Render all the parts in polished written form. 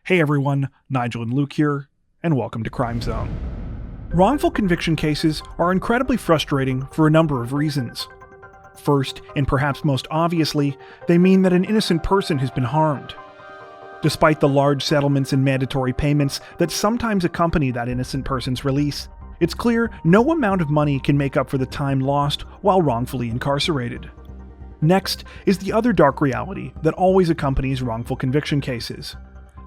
Hey everyone, Nigel and Luke here, and welcome to Crime Zone. Wrongful conviction cases are incredibly frustrating for a number of reasons. First, and perhaps most obviously, they mean that an innocent person has been harmed. Despite the large settlements and mandatory payments that sometimes accompany that innocent person's release, it's clear no amount of money can make up for the time lost while wrongfully incarcerated. Next is the other dark reality that always accompanies wrongful conviction cases: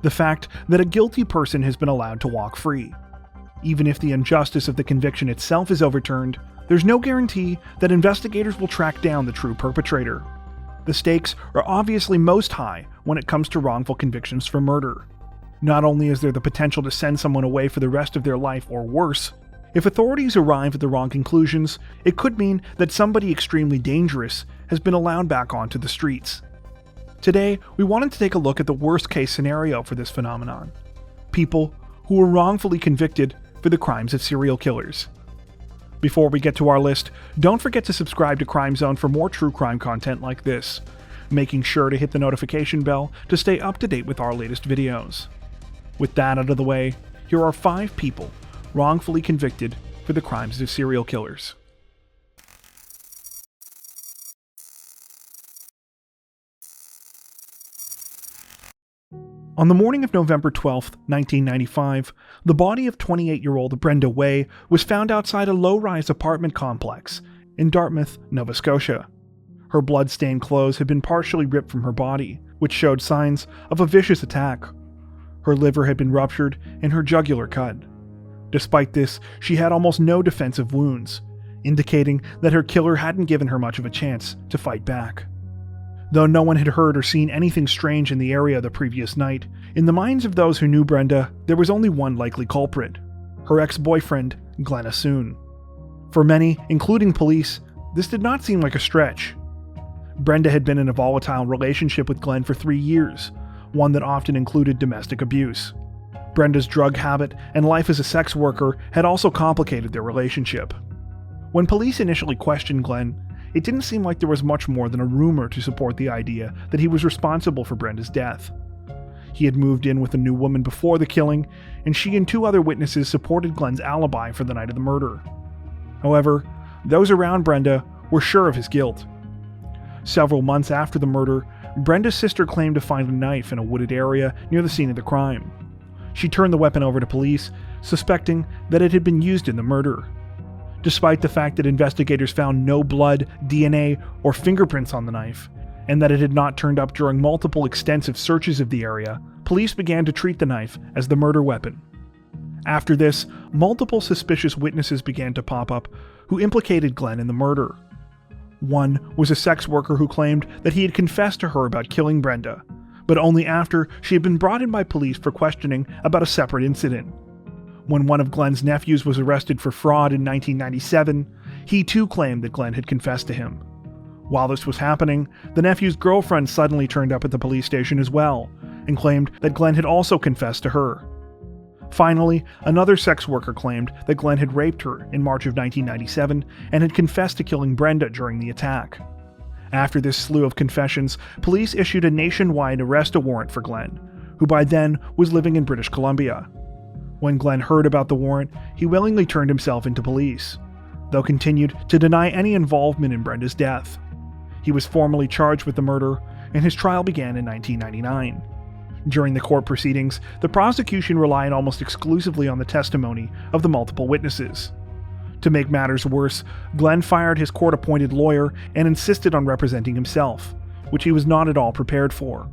the fact that a guilty person has been allowed to walk free. Even if the injustice of the conviction itself is overturned, there's no guarantee that investigators will track down the true perpetrator. The stakes are obviously most high when it comes to wrongful convictions for murder. Not only is there the potential to send someone away for the rest of their life or worse, if authorities arrive at the wrong conclusions, it could mean that somebody extremely dangerous has been allowed back onto the streets. Today, we wanted to take a look at the worst-case scenario for this phenomenon: people who were wrongfully convicted for the crimes of serial killers. Before we get to our list, don't forget to subscribe to Crime Zone for more true crime content like this, making sure to hit the notification bell to stay up to date with our latest videos. With that out of the way, here are 5 people wrongfully convicted for the crimes of serial killers. On the morning of November 12, 1995, the body of 28-year-old Brenda Way was found outside a low-rise apartment complex in Dartmouth, Nova Scotia. Her blood-stained clothes had been partially ripped from her body, which showed signs of a vicious attack. Her liver had been ruptured and her jugular cut. Despite this, she had almost no defensive wounds, indicating that her killer hadn't given her much of a chance to fight back. Though no one had heard or seen anything strange in the area the previous night, in the minds of those who knew Brenda, there was only one likely culprit: her ex-boyfriend, Glenn Assoon. For many, including police, this did not seem like a stretch. Brenda had been in a volatile relationship with Glenn for 3 years, one that often included domestic abuse. Brenda's drug habit and life as a sex worker had also complicated their relationship. When police initially questioned Glenn, it didn't seem like there was much more than a rumor to support the idea that he was responsible for Brenda's death. He had moved in with a new woman before the killing, and she and 2 other witnesses supported Glenn's alibi for the night of the murder. However, those around Brenda were sure of his guilt. Several months after the murder, Brenda's sister claimed to find a knife in a wooded area near the scene of the crime. She turned the weapon over to police, suspecting that it had been used in the murder. Despite the fact that investigators found no blood, DNA, or fingerprints on the knife, and that it had not turned up during multiple extensive searches of the area, police began to treat the knife as the murder weapon. After this, multiple suspicious witnesses began to pop up who implicated Glenn in the murder. One was a sex worker who claimed that he had confessed to her about killing Brenda, but only after she had been brought in by police for questioning about a separate incident. When one of Glenn's nephews was arrested for fraud in 1997, he too claimed that Glenn had confessed to him. While this was happening, the nephew's girlfriend suddenly turned up at the police station as well, and claimed that Glenn had also confessed to her. Finally, another sex worker claimed that Glenn had raped her in March of 1997 and had confessed to killing Brenda during the attack. After this slew of confessions, police issued a nationwide arrest warrant for Glenn, who by then was living in British Columbia. When Glenn heard about the warrant, he willingly turned himself into police, though continued to deny any involvement in Brenda's death. He was formally charged with the murder, and his trial began in 1999. During the court proceedings, the prosecution relied almost exclusively on the testimony of the multiple witnesses. To make matters worse, Glenn fired his court-appointed lawyer and insisted on representing himself, which he was not at all prepared for.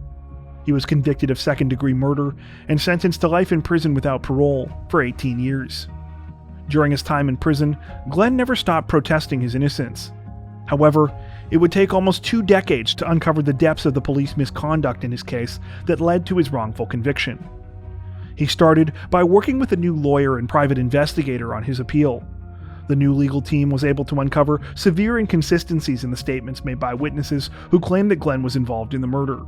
He was convicted of second-degree murder and sentenced to life in prison without parole for 18 years. During his time in prison, Glenn never stopped protesting his innocence. However, it would take almost 2 decades to uncover the depths of the police misconduct in his case that led to his wrongful conviction. He started by working with a new lawyer and private investigator on his appeal. The new legal team was able to uncover severe inconsistencies in the statements made by witnesses who claimed that Glenn was involved in the murder.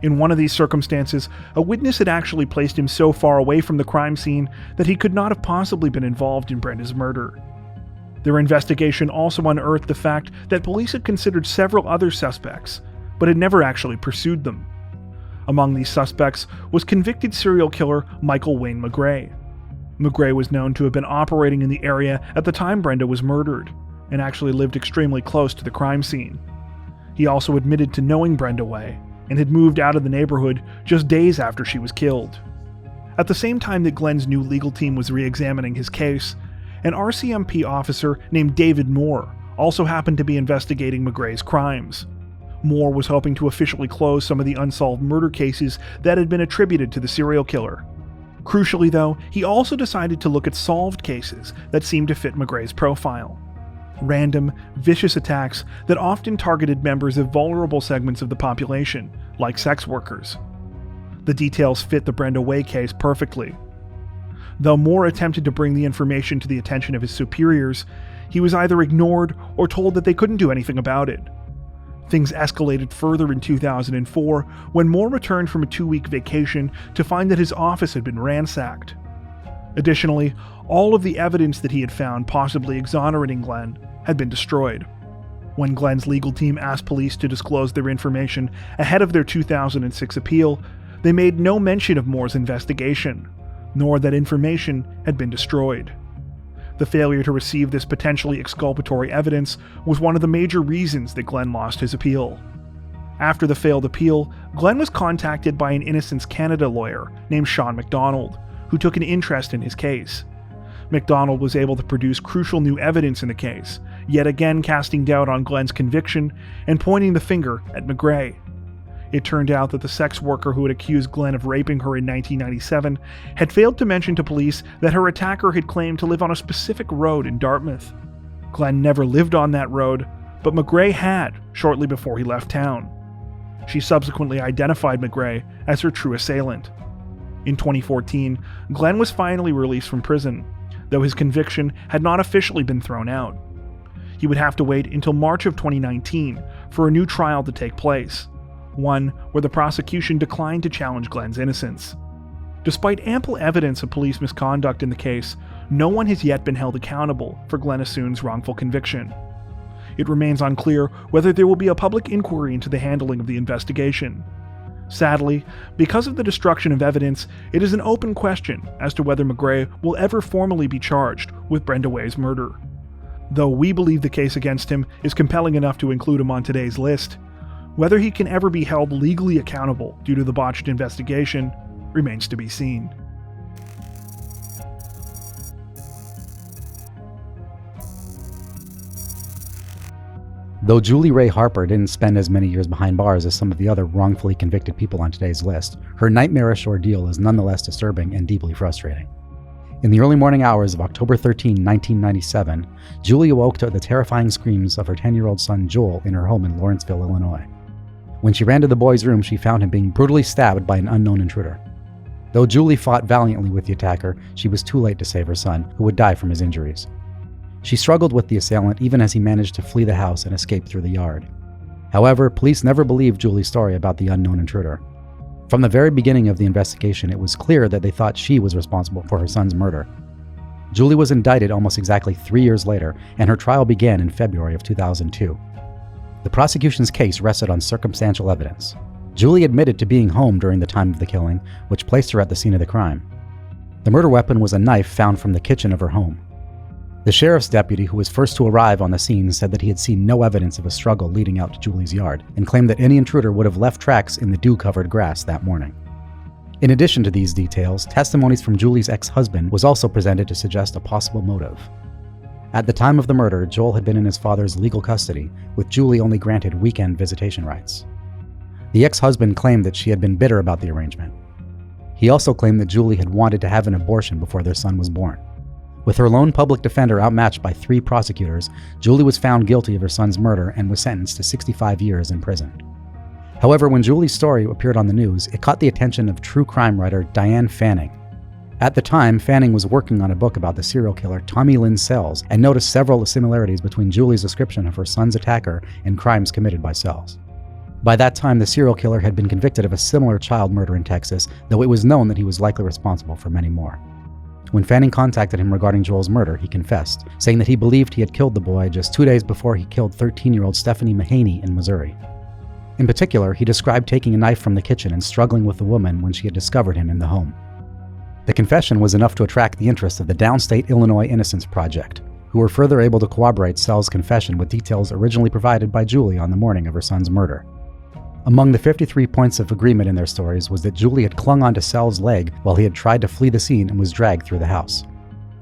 In one of these circumstances, a witness had actually placed him so far away from the crime scene that he could not have possibly been involved in Brenda's murder. Their investigation also unearthed the fact that police had considered several other suspects, but had never actually pursued them. Among these suspects was convicted serial killer Michael Wayne McGray. McGray was known to have been operating in the area at the time Brenda was murdered, and actually lived extremely close to the crime scene. He also admitted to knowing Brenda Way, and had moved out of the neighborhood just days after she was killed. At the same time that Glenn's new legal team was re-examining his case, an RCMP officer named David Moore also happened to be investigating McGray's crimes. Moore was hoping to officially close some of the unsolved murder cases that had been attributed to the serial killer. Crucially though, he also decided to look at solved cases that seemed to fit McGray's profile. Random, vicious attacks that often targeted members of vulnerable segments of the population, like sex workers. The details fit the Brenda Way case perfectly. Though Moore attempted to bring the information to the attention of his superiors, he was either ignored or told that they couldn't do anything about it. Things escalated further in 2004 when Moore returned from a 2-week vacation to find that his office had been ransacked. Additionally, all of the evidence that he had found possibly exonerating Glenn had been destroyed. When Glenn's legal team asked police to disclose their information ahead of their 2006 appeal, they made no mention of Moore's investigation, nor that information had been destroyed. The failure to receive this potentially exculpatory evidence was one of the major reasons that Glenn lost his appeal. After the failed appeal, Glenn was contacted by an Innocence Canada lawyer named Sean McDonald, who took an interest in his case. McDonald was able to produce crucial new evidence in the case, yet again casting doubt on Glenn's conviction and pointing the finger at McGray. It turned out that the sex worker who had accused Glenn of raping her in 1997 had failed to mention to police that her attacker had claimed to live on a specific road in Dartmouth. Glenn never lived on that road, but McGray had shortly before he left town. She subsequently identified McGray as her true assailant. In 2014, Glenn was finally released from prison, though his conviction had not officially been thrown out. He would have to wait until March of 2019 for a new trial to take place, one where the prosecution declined to challenge Glenn's innocence. Despite ample evidence of police misconduct in the case, no one has yet been held accountable for Glenn Assoon's wrongful conviction. It remains unclear whether there will be a public inquiry into the handling of the investigation. Sadly, because of the destruction of evidence, it is an open question as to whether McGray will ever formally be charged with Brenda Way's murder. Though we believe the case against him is compelling enough to include him on today's list, whether he can ever be held legally accountable due to the botched investigation remains to be seen. Though Julie Ray Harper didn't spend as many years behind bars as some of the other wrongfully convicted people on today's list, her nightmarish ordeal is nonetheless disturbing and deeply frustrating. In the early morning hours of October 13, 1997, Julie awoke to the terrifying screams of her 10-year-old son Joel in her home in Lawrenceville, Illinois. When she ran to the boy's room, she found him being brutally stabbed by an unknown intruder. Though Julie fought valiantly with the attacker, she was too late to save her son, who would die from his injuries. She struggled with the assailant even as he managed to flee the house and escape through the yard. However, police never believed Julie's story about the unknown intruder. From the very beginning of the investigation, it was clear that they thought she was responsible for her son's murder. Julie was indicted almost exactly 3 years later, and her trial began in February of 2002. The prosecution's case rested on circumstantial evidence. Julie admitted to being home during the time of the killing, which placed her at the scene of the crime. The murder weapon was a knife found from the kitchen of her home. The sheriff's deputy who was first to arrive on the scene said that he had seen no evidence of a struggle leading out to Julie's yard, and claimed that any intruder would have left tracks in the dew-covered grass that morning. In addition to these details, testimonies from Julie's ex-husband was also presented to suggest a possible motive. At the time of the murder, Joel had been in his father's legal custody, with Julie only granted weekend visitation rights. The ex-husband claimed that she had been bitter about the arrangement. He also claimed that Julie had wanted to have an abortion before their son was born. With her lone public defender outmatched by 3 prosecutors, Julie was found guilty of her son's murder and was sentenced to 65 years in prison. However, when Julie's story appeared on the news, it caught the attention of true crime writer Diane Fanning. At the time, Fanning was working on a book about the serial killer Tommy Lynn Sells and noticed several similarities between Julie's description of her son's attacker and crimes committed by Sells. By that time, the serial killer had been convicted of a similar child murder in Texas, though it was known that he was likely responsible for many more. When Fanning contacted him regarding Joel's murder, he confessed, saying that he believed he had killed the boy just 2 days before he killed 13-year-old Stephanie Mahaney in Missouri. In particular, he described taking a knife from the kitchen and struggling with the woman when she had discovered him in the home. The confession was enough to attract the interest of the Downstate Illinois Innocence Project, who were further able to corroborate Sells' confession with details originally provided by Julie on the morning of her son's murder. Among the 53 points of agreement in their stories was that Julie had clung onto Sells' leg while he had tried to flee the scene and was dragged through the house.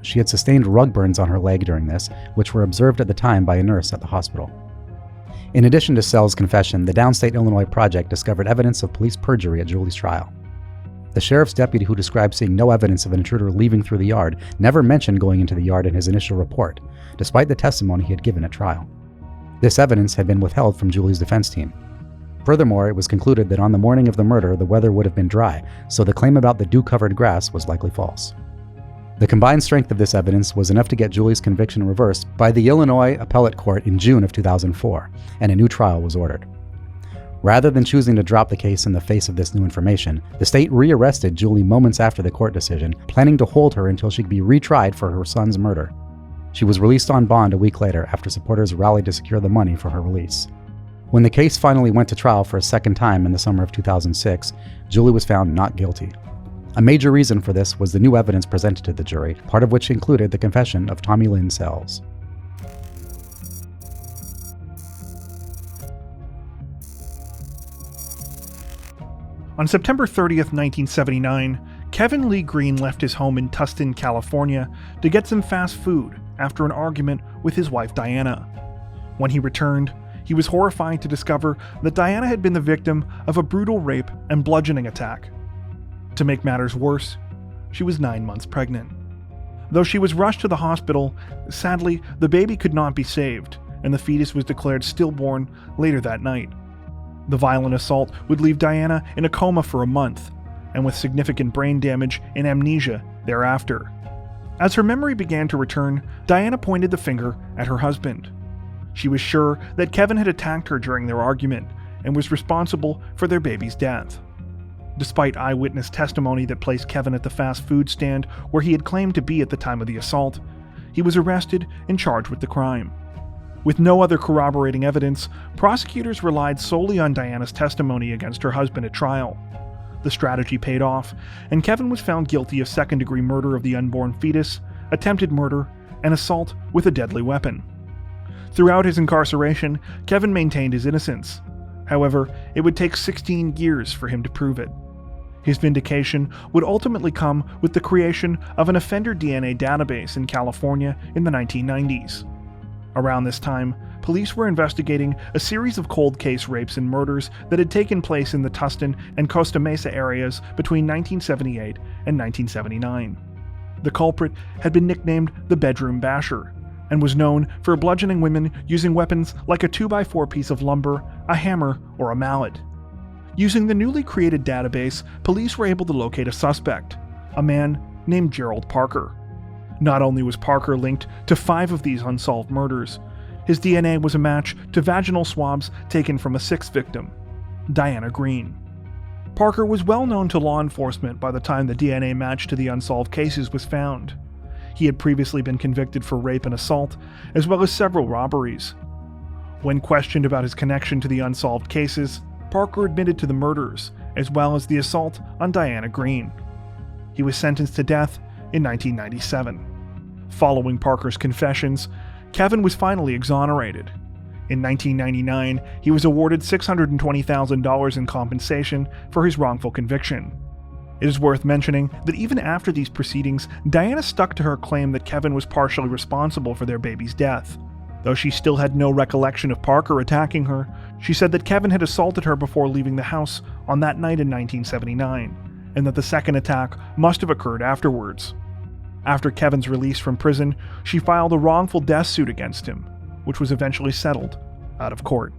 She had sustained rug burns on her leg during this, which were observed at the time by a nurse at the hospital. In addition to Sells' confession, the Downstate Illinois Project discovered evidence of police perjury at Julie's trial. The sheriff's deputy who described seeing no evidence of an intruder leaving through the yard never mentioned going into the yard in his initial report, despite the testimony he had given at trial. This evidence had been withheld from Julie's defense team. Furthermore, it was concluded that on the morning of the murder, the weather would have been dry, so the claim about the dew-covered grass was likely false. The combined strength of this evidence was enough to get Julie's conviction reversed by the Illinois Appellate Court in June of 2004, and a new trial was ordered. Rather than choosing to drop the case in the face of this new information, the state rearrested Julie moments after the court decision, planning to hold her until she could be retried for her son's murder. She was released on bond a week later after supporters rallied to secure the money for her release. When the case finally went to trial for a second time in the summer of 2006, Julie was found not guilty. A major reason for this was the new evidence presented to the jury, part of which included the confession of Tommy Lynn Sells. On September 30th, 1979, Kevin Lee Green left his home in Tustin, California to get some fast food after an argument with his wife Diana. When he returned, he was horrified to discover that Diana had been the victim of a brutal rape and bludgeoning attack. To make matters worse, she was 9 months pregnant. Though she was rushed to the hospital, sadly, the baby could not be saved, and the fetus was declared stillborn later that night. The violent assault would leave Diana in a coma for a month, and with significant brain damage and amnesia thereafter. As her memory began to return, Diana pointed the finger at her husband. She was sure that Kevin had attacked her during their argument and was responsible for their baby's death. Despite eyewitness testimony that placed Kevin at the fast food stand where he had claimed to be at the time of the assault, he was arrested and charged with the crime. With no other corroborating evidence, prosecutors relied solely on Diana's testimony against her husband at trial. The strategy paid off, and Kevin was found guilty of second-degree murder of the unborn fetus, attempted murder, and assault with a deadly weapon. Throughout his incarceration, Kevin maintained his innocence. However, it would take 16 years for him to prove it. His vindication would ultimately come with the creation of an offender DNA database in California in the 1990s. Around this time, police were investigating a series of cold case rapes and murders that had taken place in the Tustin and Costa Mesa areas between 1978 and 1979. The culprit had been nicknamed the Bedroom Basher, and was known for bludgeoning women using weapons like a 2x4 piece of lumber, a hammer, or a mallet. Using the newly created database, police were able to locate a suspect, a man named Gerald Parker. Not only was Parker linked to 5 of these unsolved murders, his DNA was a match to vaginal swabs taken from a 6th victim, Diana Green. Parker was well known to law enforcement by the time the DNA match to the unsolved cases was found. He had previously been convicted for rape and assault, as well as several robberies. When questioned about his connection to the unsolved cases, Parker admitted to the murders, as well as the assault on Diana Green. He was sentenced to death in 1997. Following Parker's confessions, Kevin was finally exonerated. In 1999, he was awarded $620,000 in compensation for his wrongful conviction. It is worth mentioning that even after these proceedings, Diana stuck to her claim that Kevin was partially responsible for their baby's death. Though she still had no recollection of Parker attacking her, she said that Kevin had assaulted her before leaving the house on that night in 1979, and that the second attack must have occurred afterwards. After Kevin's release from prison, she filed a wrongful death suit against him, which was eventually settled out of court.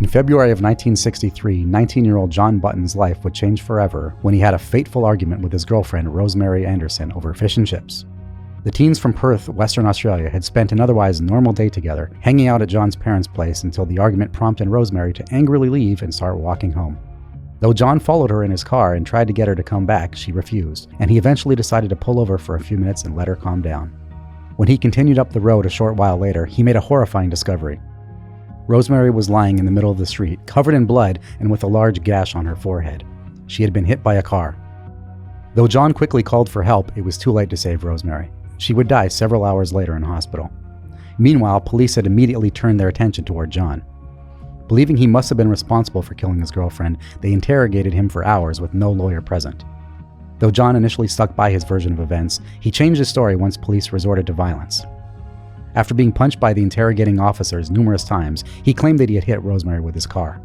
In February of 1963, 19-year-old John Button's life would change forever when he had a fateful argument with his girlfriend, Rosemary Anderson, over fish and chips. The teens from Perth, Western Australia, had spent an otherwise normal day together, hanging out at John's parents' place until the argument prompted Rosemary to angrily leave and start walking home. Though John followed her in his car and tried to get her to come back, she refused, and he eventually decided to pull over for a few minutes and let her calm down. When he continued up the road a short while later, he made a horrifying discovery. Rosemary was lying in the middle of the street, covered in blood and with a large gash on her forehead. She had been hit by a car. Though John quickly called for help, it was too late to save Rosemary. She would die several hours later in hospital. Meanwhile, police had immediately turned their attention toward John. Believing he must have been responsible for killing his girlfriend, they interrogated him for hours with no lawyer present. Though John initially stuck by his version of events, he changed his story once police resorted to violence. After being punched by the interrogating officers numerous times, he claimed that he had hit Rosemary with his car.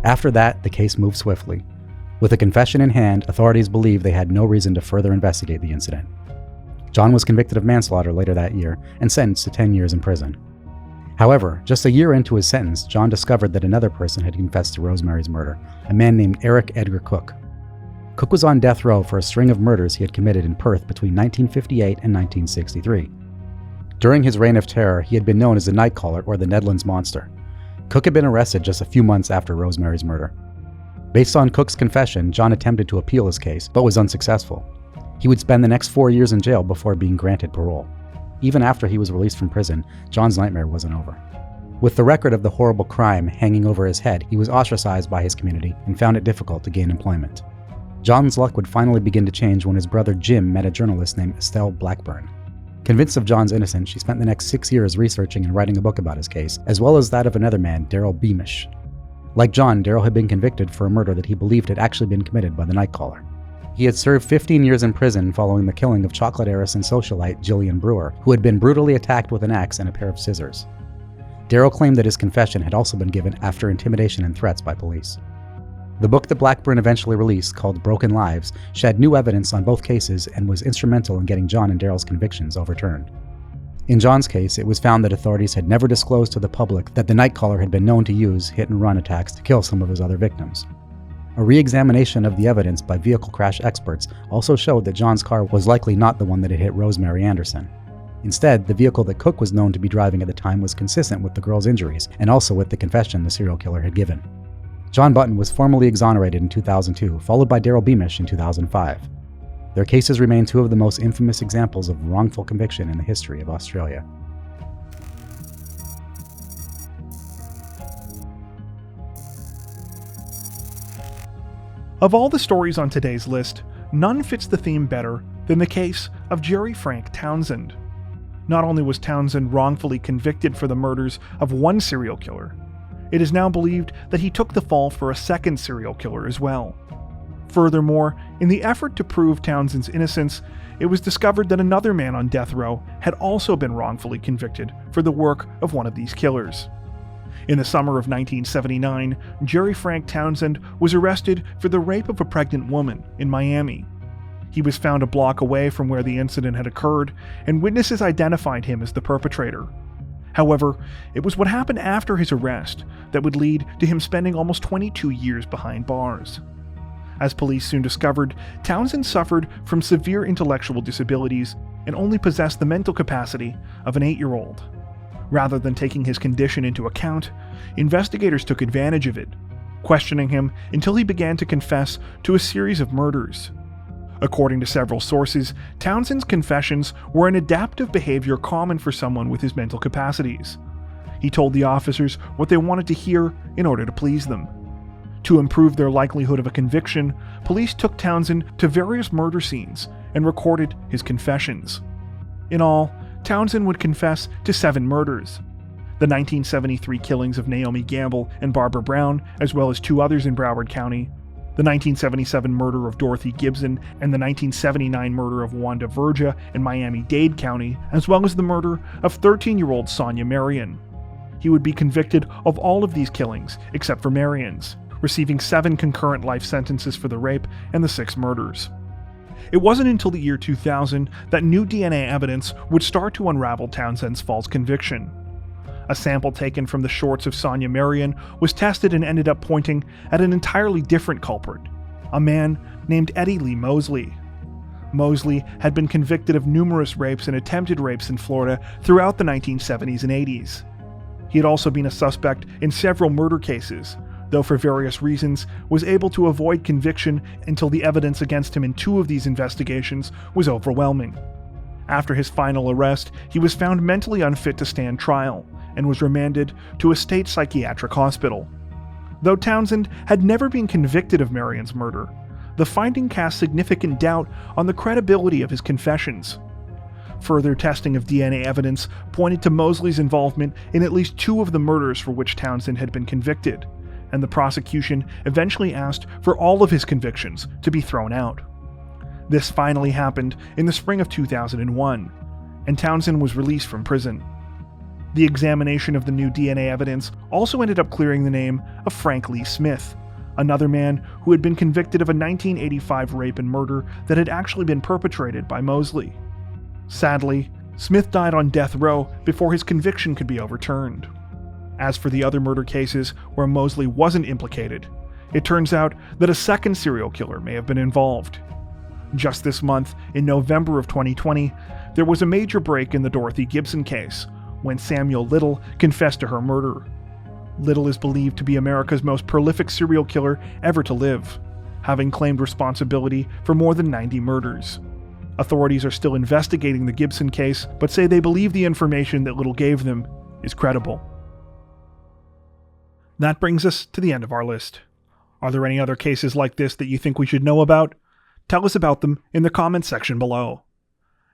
After that, the case moved swiftly. With a confession in hand, authorities believed they had no reason to further investigate the incident. John was convicted of manslaughter later that year and sentenced to 10 years in prison. However, just a year into his sentence, John discovered that another person had confessed to Rosemary's murder, a man named Eric Edgar Cook. Cook was on death row for a string of murders he had committed in Perth between 1958 and 1963. During his reign of terror, he had been known as the Nightcaller or the Nedlands Monster. Cook had been arrested just a few months after Rosemary's murder. Based on Cook's confession, John attempted to appeal his case, but was unsuccessful. He would spend the next 4 years in jail before being granted parole. Even after he was released from prison, John's nightmare wasn't over. With the record of the horrible crime hanging over his head, he was ostracized by his community and found it difficult to gain employment. John's luck would finally begin to change when his brother Jim met a journalist named Estelle Blackburn. Convinced of John's innocence, she spent the next 6 years researching and writing a book about his case, as well as that of another man, Daryl Beamish. Like John, Daryl had been convicted for a murder that he believed had actually been committed by the Nightcaller. He had served 15 years in prison following the killing of chocolate heiress and socialite Jillian Brewer, who had been brutally attacked with an axe and a pair of scissors. Daryl claimed that his confession had also been given after intimidation and threats by police. The book that Blackburn eventually released, called Broken Lives, shed new evidence on both cases and was instrumental in getting John and Daryl's convictions overturned. In John's case, it was found that authorities had never disclosed to the public that the Nightcaller had been known to use hit-and-run attacks to kill some of his other victims. A re-examination of the evidence by vehicle crash experts also showed that John's car was likely not the one that had hit Rosemary Anderson. Instead, the vehicle that Cook was known to be driving at the time was consistent with the girl's injuries and also with the confession the serial killer had given. John Button was formally exonerated in 2002, followed by Daryl Beamish in 2005. Their cases remain two of the most infamous examples of wrongful conviction in the history of Australia. Of all the stories on today's list, none fits the theme better than the case of Jerry Frank Townsend. Not only was Townsend wrongfully convicted for the murders of one serial killer, it is now believed that he took the fall for a second serial killer as well. Furthermore, in the effort to prove Townsend's innocence, it was discovered that another man on death row had also been wrongfully convicted for the work of one of these killers. In the summer of 1979, Jerry Frank Townsend was arrested for the rape of a pregnant woman in Miami. He was found a block away from where the incident had occurred, and witnesses identified him as the perpetrator. However, it was what happened after his arrest that would lead to him spending almost 22 years behind bars. As police soon discovered, Townsend suffered from severe intellectual disabilities and only possessed the mental capacity of an 8-year-old. Rather than taking his condition into account, investigators took advantage of it, questioning him until he began to confess to a series of murders. According to several sources, Townsend's confessions were an adaptive behavior common for someone with his mental capacities. He told the officers what they wanted to hear in order to please them. To improve their likelihood of a conviction, police took Townsend to various murder scenes and recorded his confessions. In all, Townsend would confess to 7 murders: the 1973 killings of Naomi Gamble and Barbara Brown, as well as 2 others in Broward County, the 1977 murder of Dorothy Gibson, and the 1979 murder of Wanda Verja in Miami-Dade County, as well as the murder of 13-year-old Sonia Marion. He would be convicted of all of these killings, except for Marion's, receiving 7 concurrent life sentences for the rape and the 6 murders. It wasn't until the year 2000 that new DNA evidence would start to unravel Townsend's false conviction. A sample taken from the shorts of Sonia Marion was tested and ended up pointing at an entirely different culprit, a man named Eddie Lee Mosley. Mosley had been convicted of numerous rapes and attempted rapes in Florida throughout the 1970s and 80s. He had also been a suspect in several murder cases, though for various reasons was able to avoid conviction until the evidence against him in 2 of these investigations was overwhelming. After his final arrest, he was found mentally unfit to stand trial and was remanded to a state psychiatric hospital. Though Townsend had never been convicted of Marion's murder, the finding cast significant doubt on the credibility of his confessions. Further testing of DNA evidence pointed to Mosley's involvement in at least 2 of the murders for which Townsend had been convicted, and the prosecution eventually asked for all of his convictions to be thrown out. This finally happened in the spring of 2001, and Townsend was released from prison. The examination of the new DNA evidence also ended up clearing the name of Frank Lee Smith, another man who had been convicted of a 1985 rape and murder that had actually been perpetrated by Mosley. Sadly, Smith died on death row before his conviction could be overturned. As for the other murder cases where Mosley wasn't implicated, it turns out that a second serial killer may have been involved. Just this month, in November of 2020, there was a major break in the Dorothy Gibson case when Samuel Little confessed to her murder. Little is believed to be America's most prolific serial killer ever to live, having claimed responsibility for more than 90 murders. Authorities are still investigating the Gibson case, but say they believe the information that Little gave them is credible. That brings us to the end of our list. Are there any other cases like this that you think we should know about? Tell us about them in the comments section below.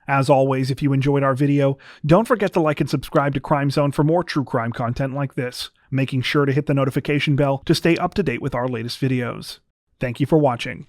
As always, if you enjoyed our video, don't forget to like and subscribe to Crime Zone for more true crime content like this, making sure to hit the notification bell to stay up to date with our latest videos. Thank you for watching.